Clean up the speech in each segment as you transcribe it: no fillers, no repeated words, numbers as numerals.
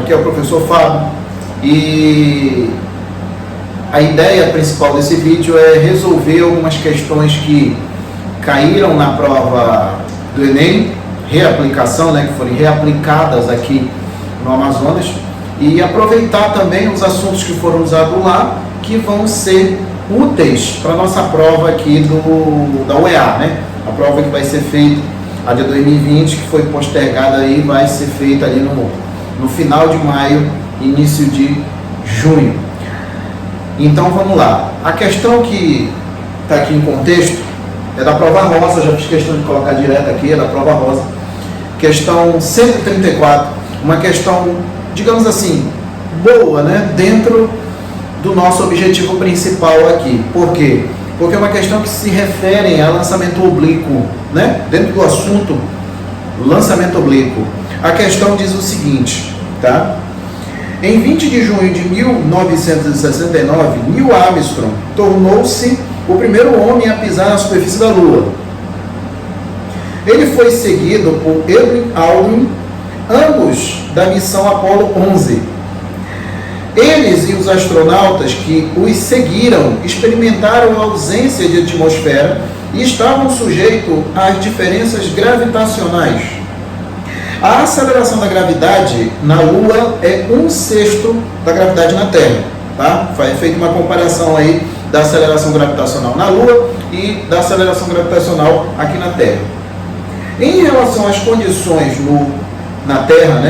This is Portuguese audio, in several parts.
aqui é o professor Fábio e a ideia principal desse vídeo é resolver algumas questões que caíram na prova do Enem, reaplicação, que foram reaplicadas aqui no Amazonas, e aproveitar também os assuntos que foram usados lá, que vão ser úteis para a nossa prova aqui da UEA, A prova que vai ser feita a de 2020, que foi postergada aí, vai ser feita ali no final de maio, início de junho. Então vamos lá. A questão que está aqui em contexto é da prova rosa, já fiz questão de colocar direto aqui, é da prova rosa. Questão 134, uma questão, digamos assim, boa, dentro do nosso objetivo principal aqui. Por quê? Porque é uma questão que se refere a lançamento oblíquo, dentro do assunto lançamento oblíquo. A questão diz o seguinte, tá? Em 20 de junho de 1969, Neil Armstrong tornou-se o primeiro homem a pisar na superfície da Lua. Ele foi seguido por Edwin Aldrin, ambos da missão Apollo 11. Eles e os astronautas que os seguiram experimentaram a ausência de atmosfera e estavam sujeitos às diferenças gravitacionais. A aceleração da gravidade na Lua é 1/6 da gravidade na Terra. Tá? Foi feita uma comparação aí da aceleração gravitacional na Lua e da aceleração gravitacional aqui na Terra. Em relação às condições na Terra,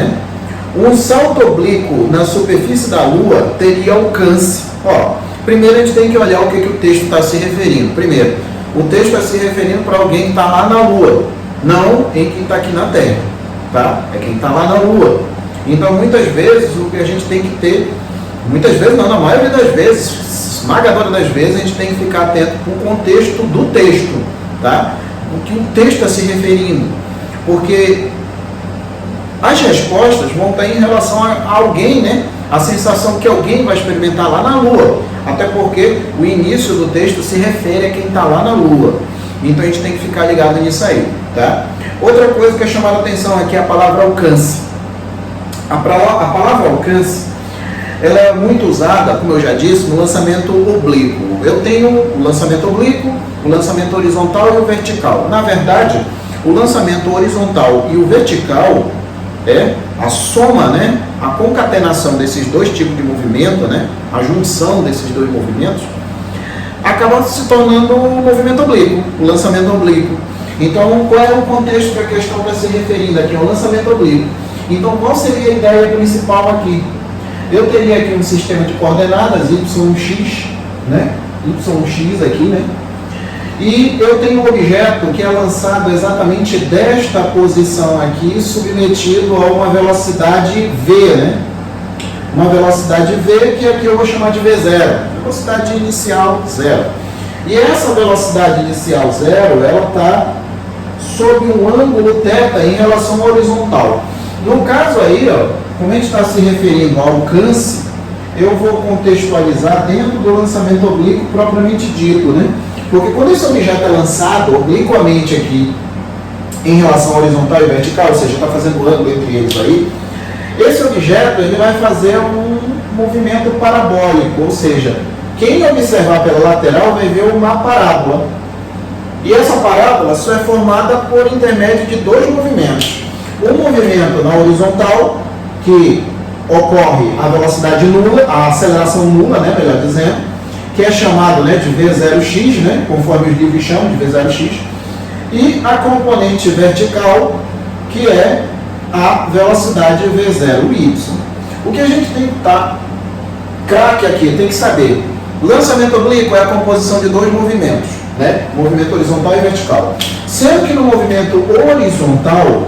um salto oblíquo na superfície da Lua teria alcance. Primeiro a gente tem que olhar o que o texto está se referindo. Primeiro, o texto está se referindo para alguém que está lá na Lua, não em quem está aqui na Terra. Tá? É quem está lá na Lua. Então, muitas vezes, o que a gente tem que ter, muitas vezes não, na maioria das vezes, esmagadora das vezes, a gente tem que ficar atento com o contexto do texto, tá? O que o texto está se referindo. Porque as respostas vão estar em relação a alguém, a sensação que alguém vai experimentar lá na Lua. Até porque o início do texto se refere a quem está lá na Lua. Então, a gente tem que ficar ligado nisso aí, tá? Outra coisa que é chamada a atenção aqui é a palavra alcance. A palavra alcance, ela é muito usada, como eu já disse, no lançamento oblíquo. Eu tenho o lançamento oblíquo, o lançamento horizontal e o vertical. Na verdade, o lançamento horizontal e o vertical é a soma, a concatenação desses dois tipos de movimento, a junção desses dois movimentos, acaba se tornando um movimento oblíquo, o lançamento oblíquo. Então, qual é o contexto que a questão está se referindo aqui? É o lançamento oblíquo. Então, qual seria a ideia principal aqui? Eu teria aqui um sistema de coordenadas, YX, YX aqui, e eu tenho um objeto que é lançado exatamente desta posição aqui, submetido a uma velocidade V, Uma velocidade V, que aqui eu vou chamar de V0, velocidade inicial 0. E essa velocidade inicial 0, ela está sob um ângulo θ em relação ao horizontal. No caso aí, como a gente está se referindo ao alcance, eu vou contextualizar dentro do lançamento oblíquo propriamente dito, Porque quando esse objeto é lançado obliquamente aqui em relação ao horizontal e vertical, ou seja, está fazendo ângulo entre eles aí, esse objeto ele vai fazer um movimento parabólico, ou seja, quem observar pela lateral vai ver uma parábola. E essa parábola só é formada por intermédio de dois movimentos. Um movimento na horizontal, que ocorre a velocidade nula, a aceleração nula, melhor dizendo, que é chamado de V0x, conforme os livros chamam de V0x, e a componente vertical, que é a velocidade V0y. O que a gente tem que estar craque aqui, tem que saber. Lançamento oblíquo é a composição de dois movimentos, movimento horizontal e vertical. Sendo que no movimento horizontal,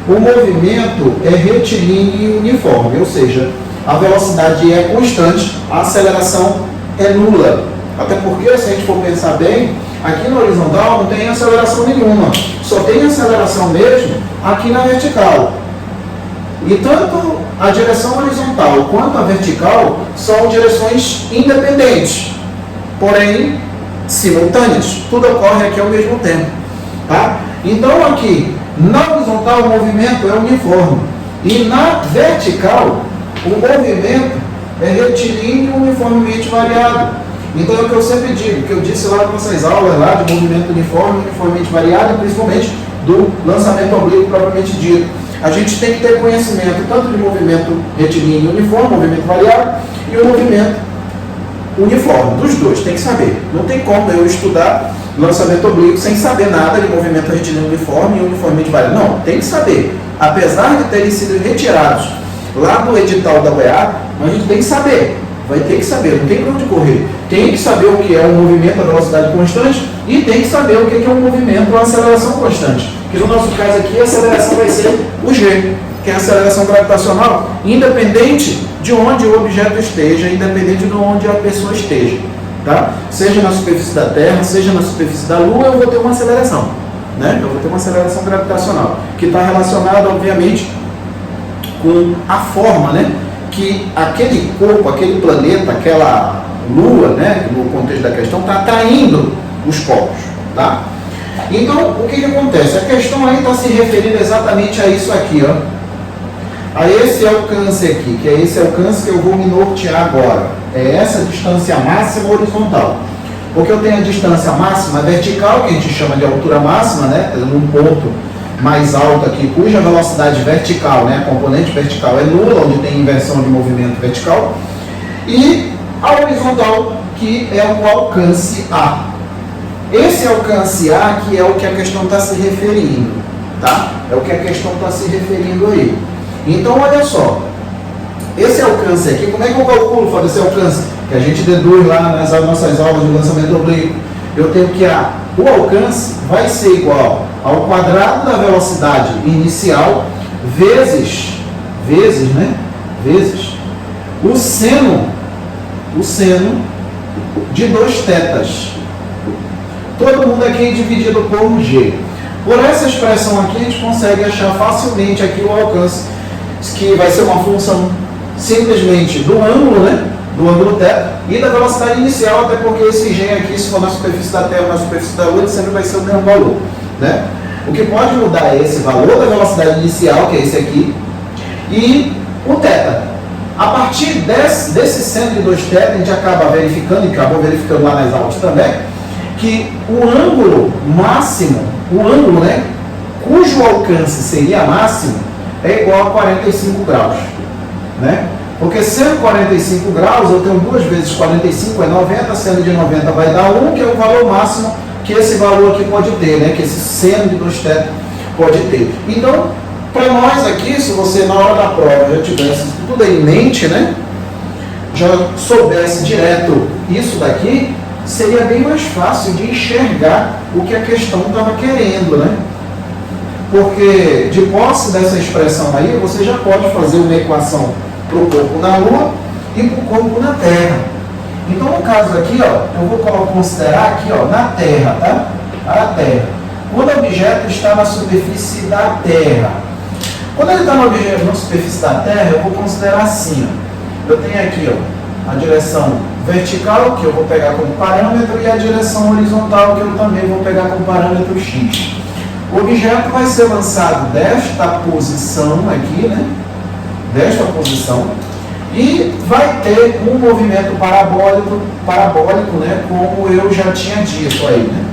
o movimento é retilíneo e uniforme, ou seja, a velocidade é constante, a aceleração é nula. Até porque, se a gente for pensar bem, aqui na horizontal não tem aceleração nenhuma, só tem aceleração mesmo aqui na vertical. E tanto a direção horizontal quanto a vertical são direções independentes, porém simultâneas. Tudo ocorre aqui ao mesmo tempo. Tá? Então aqui, na horizontal o movimento é uniforme. E na vertical O movimento é retilíneo uniformemente variado. Então é o que eu sempre digo, que eu disse lá nas nossas aulas lá de movimento uniforme, uniformemente variado, e principalmente do lançamento oblíquo propriamente dito. A gente tem que ter conhecimento tanto de movimento retilíneo uniforme, movimento variado, e o movimento uniforme, dos dois, tem que saber. Não tem como eu estudar lançamento oblíquo sem saber nada de movimento retilíneo uniforme e uniformemente variado. Não, tem que saber. Apesar de terem sido retirados lá do edital da UEA, mas a gente tem que saber. Vai ter que saber, não tem para onde correr. Tem que saber o que é um movimento a velocidade constante e tem que saber o que é um movimento a aceleração constante. Que no nosso caso aqui, a aceleração vai ser o G, que é a aceleração gravitacional, independente de onde o objeto esteja, independente de onde a pessoa esteja. Tá? Seja na superfície da Terra, seja na superfície da Lua, eu vou ter uma aceleração. Né? Eu vou ter uma aceleração gravitacional, que está relacionada, obviamente, com a forma, né? Que aquele corpo, aquele planeta, aquela Lua, né, no contexto da questão, está atraindo os corpos. Tá? Então, o que acontece? A questão aí está se referindo exatamente a isso aqui, ó, a esse alcance aqui, que é esse alcance que eu vou me nortear agora. É essa distância máxima horizontal. Porque eu tenho a distância máxima vertical, que a gente chama de altura máxima, né, num ponto mais alto aqui, cuja velocidade vertical, né, a componente vertical é nula, onde tem inversão de movimento vertical, e a horizontal, que é o alcance A. Esse alcance A que é o que a questão está se referindo, tá? É o que a questão está se referindo aí. Então, olha só, esse alcance aqui, como é que eu calculo fazer esse alcance? Que a gente deduz lá nas nossas aulas de lançamento oblíquo. Eu tenho que o alcance vai ser igual ao quadrado da velocidade inicial vezes o seno de 2 tetas. Todo mundo aqui é dividido por um G. Por essa expressão aqui, a gente consegue achar facilmente aqui o alcance, que vai ser uma função simplesmente do ângulo, né? Do ângulo θ e da velocidade inicial, até porque esse G aqui, se for na superfície da Terra ou na superfície da Lua, ele sempre vai ser o mesmo valor, né? O que pode mudar é esse valor da velocidade inicial, que é esse aqui, e o θ. A partir desse seno de 2 θ, a gente acaba verificando, e acabou verificando lá nas aulas também, que o ângulo máximo, o ângulo, né, cujo alcance seria máximo, é igual a 45 graus, né? Porque sendo 45 graus, eu tenho 2 vezes 45 é 90, seno de 90 vai dar 1, que é o valor máximo que esse valor aqui pode ter, né? Que esse seno de 2 θ pode ter. Então, para nós aqui, se você na hora da prova já tivesse tudo em mente, né? Já soubesse direto isso daqui, seria bem mais fácil de enxergar o que a questão estava querendo, né? Porque, de posse dessa expressão aí, você já pode fazer uma equação para o corpo na Lua e para o corpo na Terra. Então, no caso aqui, ó, eu vou considerar aqui, ó, na Terra, tá? A Terra. Quando o objeto está na superfície da Terra. Quando ele está na superfície da Terra, eu vou considerar assim, ó. Eu tenho aqui, ó, a direção vertical, que eu vou pegar como parâmetro, e a direção horizontal, que eu também vou pegar como parâmetro X. O objeto vai ser lançado desta posição aqui, né? Desta posição, e vai ter um movimento parabólico, né? Como eu já tinha dito aí, né?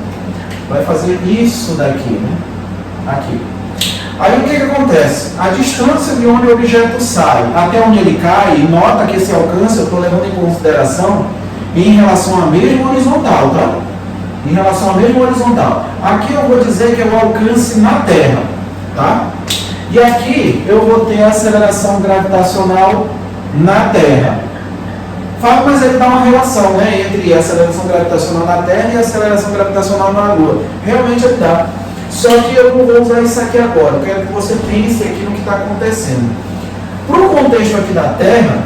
Vai fazer isso daqui, né? Aqui. Aí o que acontece? A distância de onde o objeto sai até onde ele cai, nota que esse alcance eu estou levando em consideração em relação à mesma horizontal, tá? Em relação à mesma horizontal. Aqui eu vou dizer que é o alcance na Terra, tá? E aqui eu vou ter a aceleração gravitacional na Terra. Mas ele dá uma relação, né, entre a aceleração gravitacional na Terra e a aceleração gravitacional na Lua. Realmente ele dá. Só que eu não vou usar isso aqui agora. Eu quero que você pense aqui no que está acontecendo. Para o contexto aqui da Terra,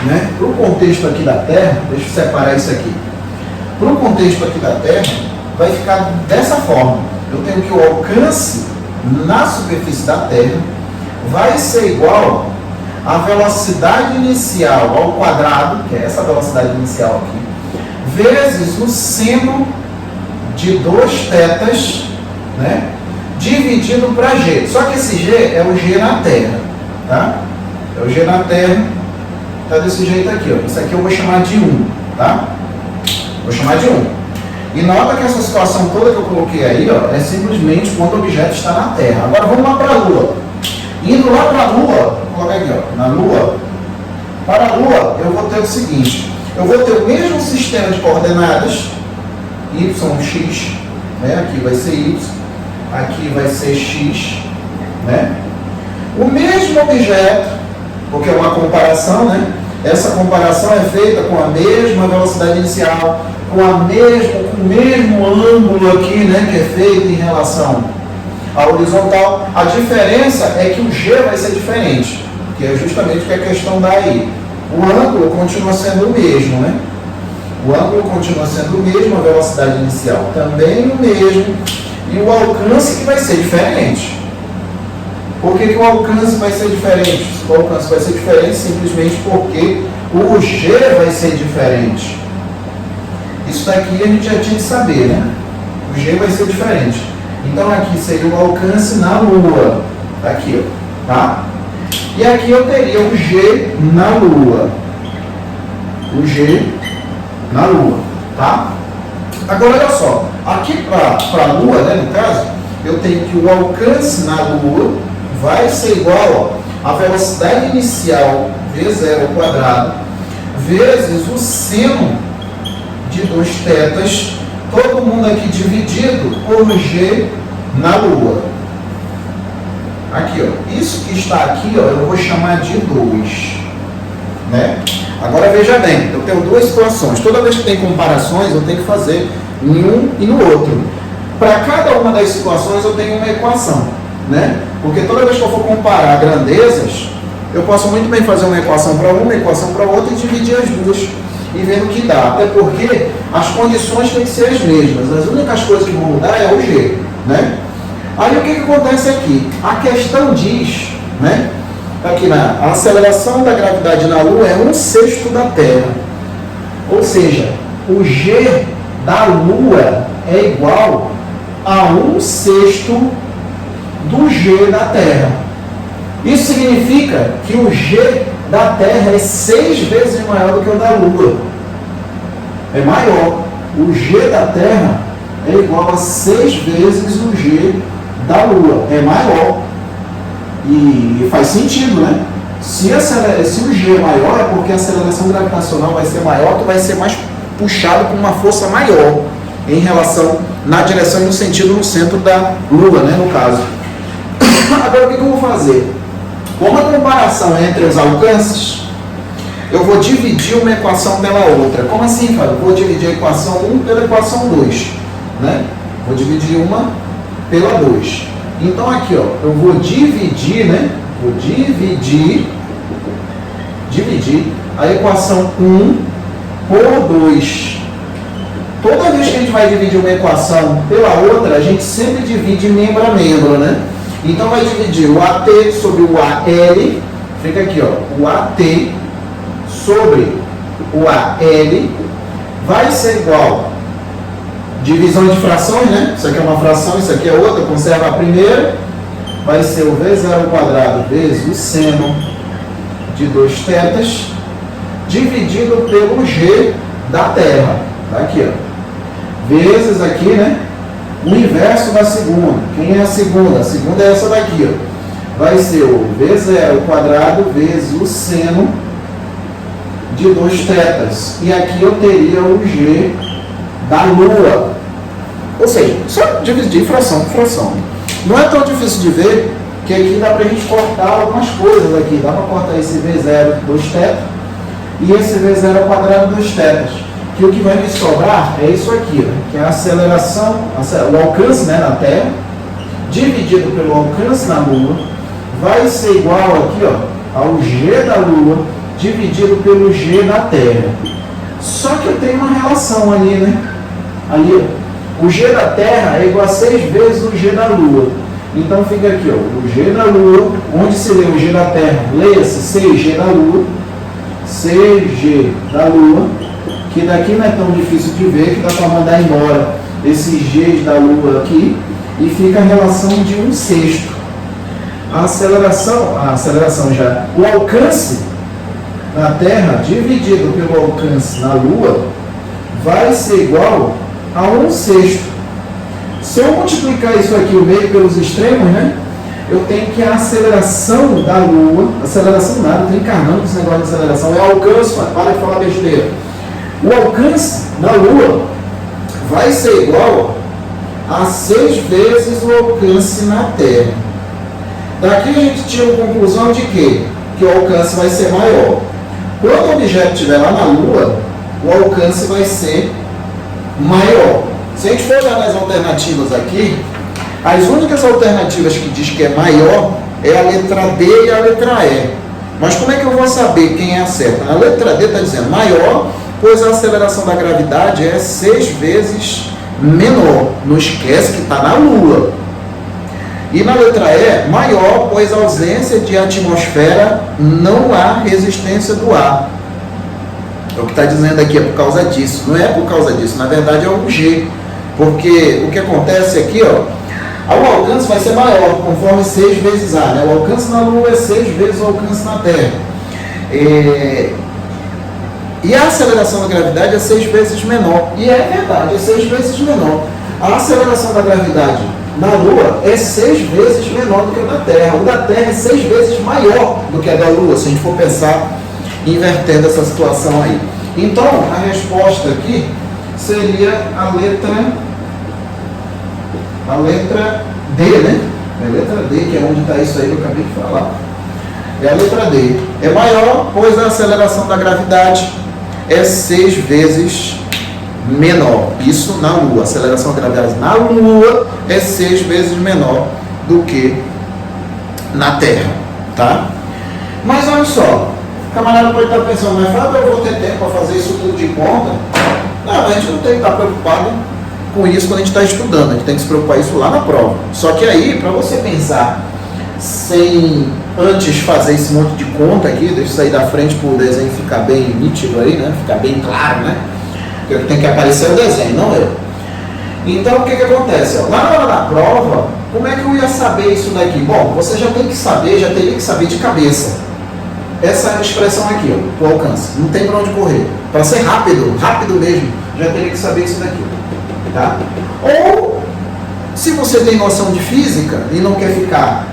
né? Para o contexto aqui da Terra, deixa eu separar isso aqui. Para o contexto aqui da Terra, vai ficar dessa forma. Eu tenho que o alcance na superfície da Terra vai ser igual à velocidade inicial ao quadrado, que é essa velocidade inicial aqui, vezes o seno de 2 tetas, né, dividido para G. Só que esse G é o G na Terra, tá? É o G na Terra, está desse jeito aqui, ó. Isso aqui eu vou chamar de 1, tá? Vou chamar de 1. E nota que essa situação toda que eu coloquei aí, ó, é simplesmente quando o objeto está na Terra. Agora vamos lá para a Lua. Indo lá para a Lua, vou colocar aqui, ó, na Lua. Para a Lua, eu vou ter o seguinte: eu vou ter o mesmo sistema de coordenadas, y, x, né? Aqui vai ser y, aqui vai ser x, né? O mesmo objeto, porque é uma comparação, né? Essa comparação é feita com a mesma velocidade inicial, com o mesmo ângulo aqui, né? Que é feito em relação à horizontal. A diferença é que o g vai ser diferente, que é justamente o que a questão dá aí. O ângulo continua sendo o mesmo, né? O ângulo continua sendo o mesmo, a velocidade inicial também o mesmo, e o alcance que vai ser diferente. Por que o alcance vai ser diferente? O alcance vai ser diferente simplesmente porque o G vai ser diferente. Isso daqui a gente já tinha que saber, né? O G vai ser diferente. Então aqui seria o alcance na Lua. Aqui, ó, tá? E aqui eu teria o G na Lua. O G na Lua, tá? Agora olha só, aqui para a Lua, né, no caso, eu tenho que o alcance na Lua vai ser igual a velocidade inicial v0² vezes o seno de 2θ, todo mundo aqui dividido por g na Lua. Aqui, ó, isso que está aqui, ó, eu vou chamar de 2, né? Agora veja bem, eu tenho duas situações. Toda vez que tem comparações, eu tenho que fazer em um e no outro. Para cada uma das situações, eu tenho uma equação, né? Porque toda vez que eu for comparar grandezas, eu posso muito bem fazer uma equação para uma equação para outra e dividir as duas e ver o que dá. Até porque as condições têm que ser as mesmas. As únicas coisas que vão mudar é o G, né? Aí o que acontece aqui? A questão diz, né? Aqui a aceleração da gravidade na Lua é 1/6 da Terra. Ou seja, o G da Lua é igual a 1/6 do G da Terra. Isso significa que o G da Terra é 6 vezes maior do que o da Lua. É maior. O G da Terra é igual a 6 vezes o G da Lua. É maior. E faz sentido, né? Se o G é maior, é porque a aceleração gravitacional vai ser maior, tu vai ser mais puxado com uma força maior em relação, na direção e no sentido no centro da Lua, né, no caso. Agora, o que eu vou fazer? Como a comparação é entre os alcances, eu vou dividir uma equação pela outra. Como assim, Fábio? Vou dividir a equação 1 pela equação 2, né? Vou dividir uma pela 2. Então aqui, ó, eu vou dividir, né? Vou dividir a equação 1 por 2. Toda vez que a gente vai dividir uma equação pela outra, a gente sempre divide membro a membro, né? Então vai dividir o AT sobre o AL, fica aqui, ó, o AT sobre o AL vai ser igual, divisão de frações, né? Isso aqui é uma fração, isso aqui é outra, conserva a primeira, vai ser o v0² vezes o seno de 2θ, dividido pelo G da Terra, tá aqui, ó, vezes aqui, né? O inverso da segunda. Quem é a segunda? A segunda é essa daqui, ó. Vai ser o v0² vezes o seno de 2θ. E aqui eu teria o G da Lua. Ou seja, só dividir fração por fração. Não é tão difícil de ver que aqui dá pra gente cortar algumas coisas aqui. Dá para cortar esse v0 2θ e esse v0² 2θ. Que o que vai me sobrar é isso aqui, né? Que é a aceleração, o alcance, né, na Terra, dividido pelo alcance na Lua, vai ser igual aqui, ó, ao G da Lua, dividido pelo G da Terra. Só que eu tenho uma relação ali, né? Ali, ó, o G da Terra é igual a 6 vezes o G da Lua. Então fica aqui, ó, o G da Lua, onde se lê o G da Terra, leia-se 6G da Lua, 6G da Lua, que daqui não é tão difícil de ver, que dá para mandar embora esses G's da Lua aqui, e fica a relação de 1/6. o alcance na Terra dividido pelo alcance na Lua vai ser igual a 1/6. Se eu multiplicar isso aqui, o meio pelos extremos, né? Eu tenho que a aceleração da Lua, aceleração nada, eu estou encarnando esse negócio de aceleração, é alcance, para de falar besteira. O alcance na Lua vai ser igual a 6 vezes o alcance na Terra. Daqui a gente tira a conclusão de quê? Que o alcance vai ser maior. Quando o objeto estiver lá na Lua, o alcance vai ser maior. Se a gente for olhar nas alternativas aqui, as únicas alternativas que diz que é maior é a letra D e a letra E. Mas como é que eu vou saber quem é a certa? A letra D está dizendo maior, pois a aceleração da gravidade é 6 vezes menor. Não esquece que está na Lua. E na letra E, maior, pois a ausência de atmosfera não há resistência do ar. É o que está dizendo aqui, é por causa disso. Não é por causa disso, na verdade é o G. Porque o que acontece aqui, ó, o alcance vai ser maior, conforme 6 vezes A. Né? O alcance na Lua é 6 vezes o alcance na Terra. E a aceleração da gravidade é 6 vezes menor. E é verdade, é 6 vezes menor. A aceleração da gravidade na Lua é 6 vezes menor do que a da Terra. O da Terra é 6 vezes maior do que a da Lua, se a gente for pensar invertendo essa situação aí. Então, a resposta aqui seria a letra D, né? É a letra D, que é onde está isso aí que eu acabei de falar. É a letra D. É maior, pois a aceleração da gravidade é 6 vezes menor. Isso na Lua. A aceleração da gravidade na Lua é 6 vezes menor do que na Terra. Tá? Mas olha só, o camarada pode estar pensando, mas Fábio, eu vou ter tempo para fazer isso tudo de conta? Não, a gente não tem que estar preocupado com isso quando a gente está estudando, a gente tem que se preocupar isso lá na prova. Só que aí, para você pensar sem antes fazer esse monte de conta aqui, deixa eu sair da frente para o desenho ficar bem nítido aí, né? Ficar bem claro, né? Porque tem que aparecer o desenho, não eu. Então, o que acontece? Lá na hora da prova, como é que eu ia saber isso daqui? Bom, você já tem que saber, já teria que saber de cabeça. Essa expressão aqui, ó, o alcance. Não tem para onde correr. Para ser rápido, rápido mesmo, já teria que saber isso daqui. Tá? Ou, se você tem noção de física e não quer ficar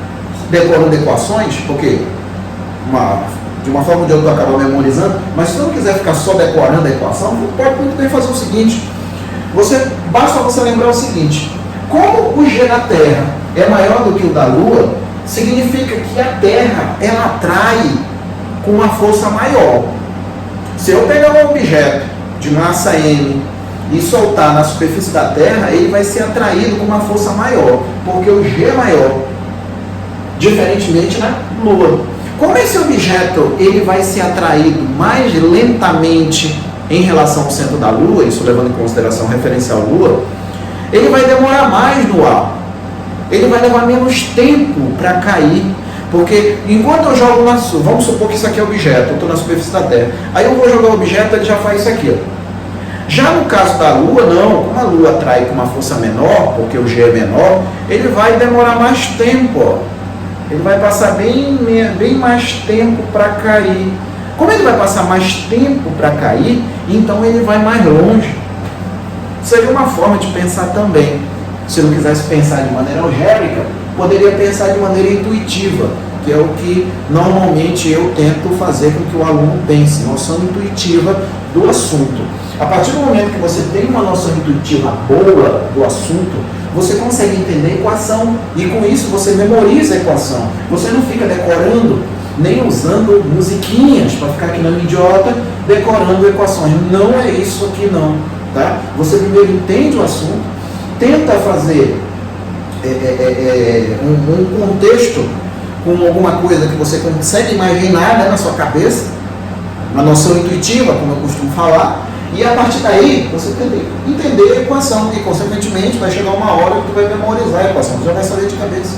decorando equações, porque de uma forma ou de outra acaba memorizando, mas se você não quiser ficar só decorando a equação, pode muito bem fazer o seguinte. Basta você lembrar o seguinte: como o G na Terra é maior do que o da Lua, significa que a Terra ela atrai com uma força maior. Se eu pegar um objeto de massa M e soltar na superfície da Terra, ele vai ser atraído com uma força maior, porque o G é maior, diferentemente na Lua. Como esse objeto ele vai ser atraído mais lentamente em relação ao centro da Lua, isso levando em consideração referencial Lua, ele vai demorar mais no ar. Ele vai levar menos tempo para cair. Porque enquanto eu jogo vamos supor que isso aqui é objeto, eu estou na superfície da Terra. Aí eu vou jogar o objeto, ele já faz isso aqui. Ó. Já no caso da Lua, não. Como a Lua atrai com uma força menor, porque o G é menor, ele vai demorar mais tempo. Ó. Ele vai passar bem mais tempo para cair. Como ele vai passar mais tempo para cair, então ele vai mais longe. Seria uma forma de pensar também. Se não quisesse pensar de maneira algébrica, poderia pensar de maneira intuitiva, que é o que normalmente eu tento fazer com que o aluno pense, noção intuitiva do assunto. A partir do momento que você tem uma noção intuitiva boa do assunto, você consegue entender a equação e com isso você memoriza a equação. Você não fica decorando, nem usando musiquinhas para ficar aqui na idiota decorando equações. Não é isso aqui não. Tá? Você primeiro entende o assunto, tenta fazer um contexto com alguma coisa que você consegue imaginar, né, na sua cabeça, uma noção intuitiva, como eu costumo falar, e a partir daí você entender a equação e, consequentemente, vai chegar uma hora que você vai memorizar a equação, você já vai saber de cabeça,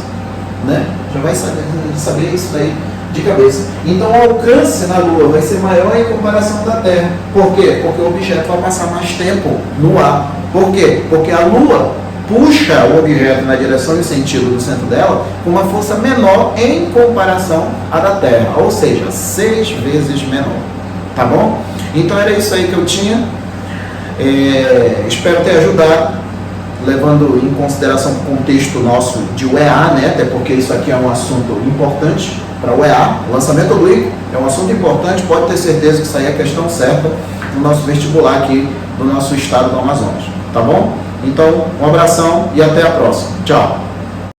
né? Já vai saber isso daí de cabeça. Então o alcance na Lua vai ser maior em comparação da Terra. Por quê? Porque o objeto vai passar mais tempo no ar. Por quê? Porque a Lua puxa o objeto na direção e sentido do centro dela com uma força menor em comparação à da Terra, ou seja, 6 vezes menor, tá bom? Então era isso aí que eu tinha, espero ter ajudado, levando em consideração o contexto nosso de UEA, né? Até porque isso aqui é um assunto importante para o UEA, o lançamento oblíquo é um assunto importante, pode ter certeza que isso aí é a questão certa no nosso vestibular aqui do nosso estado do Amazonas, tá bom? Então, um abração e até a próxima. Tchau!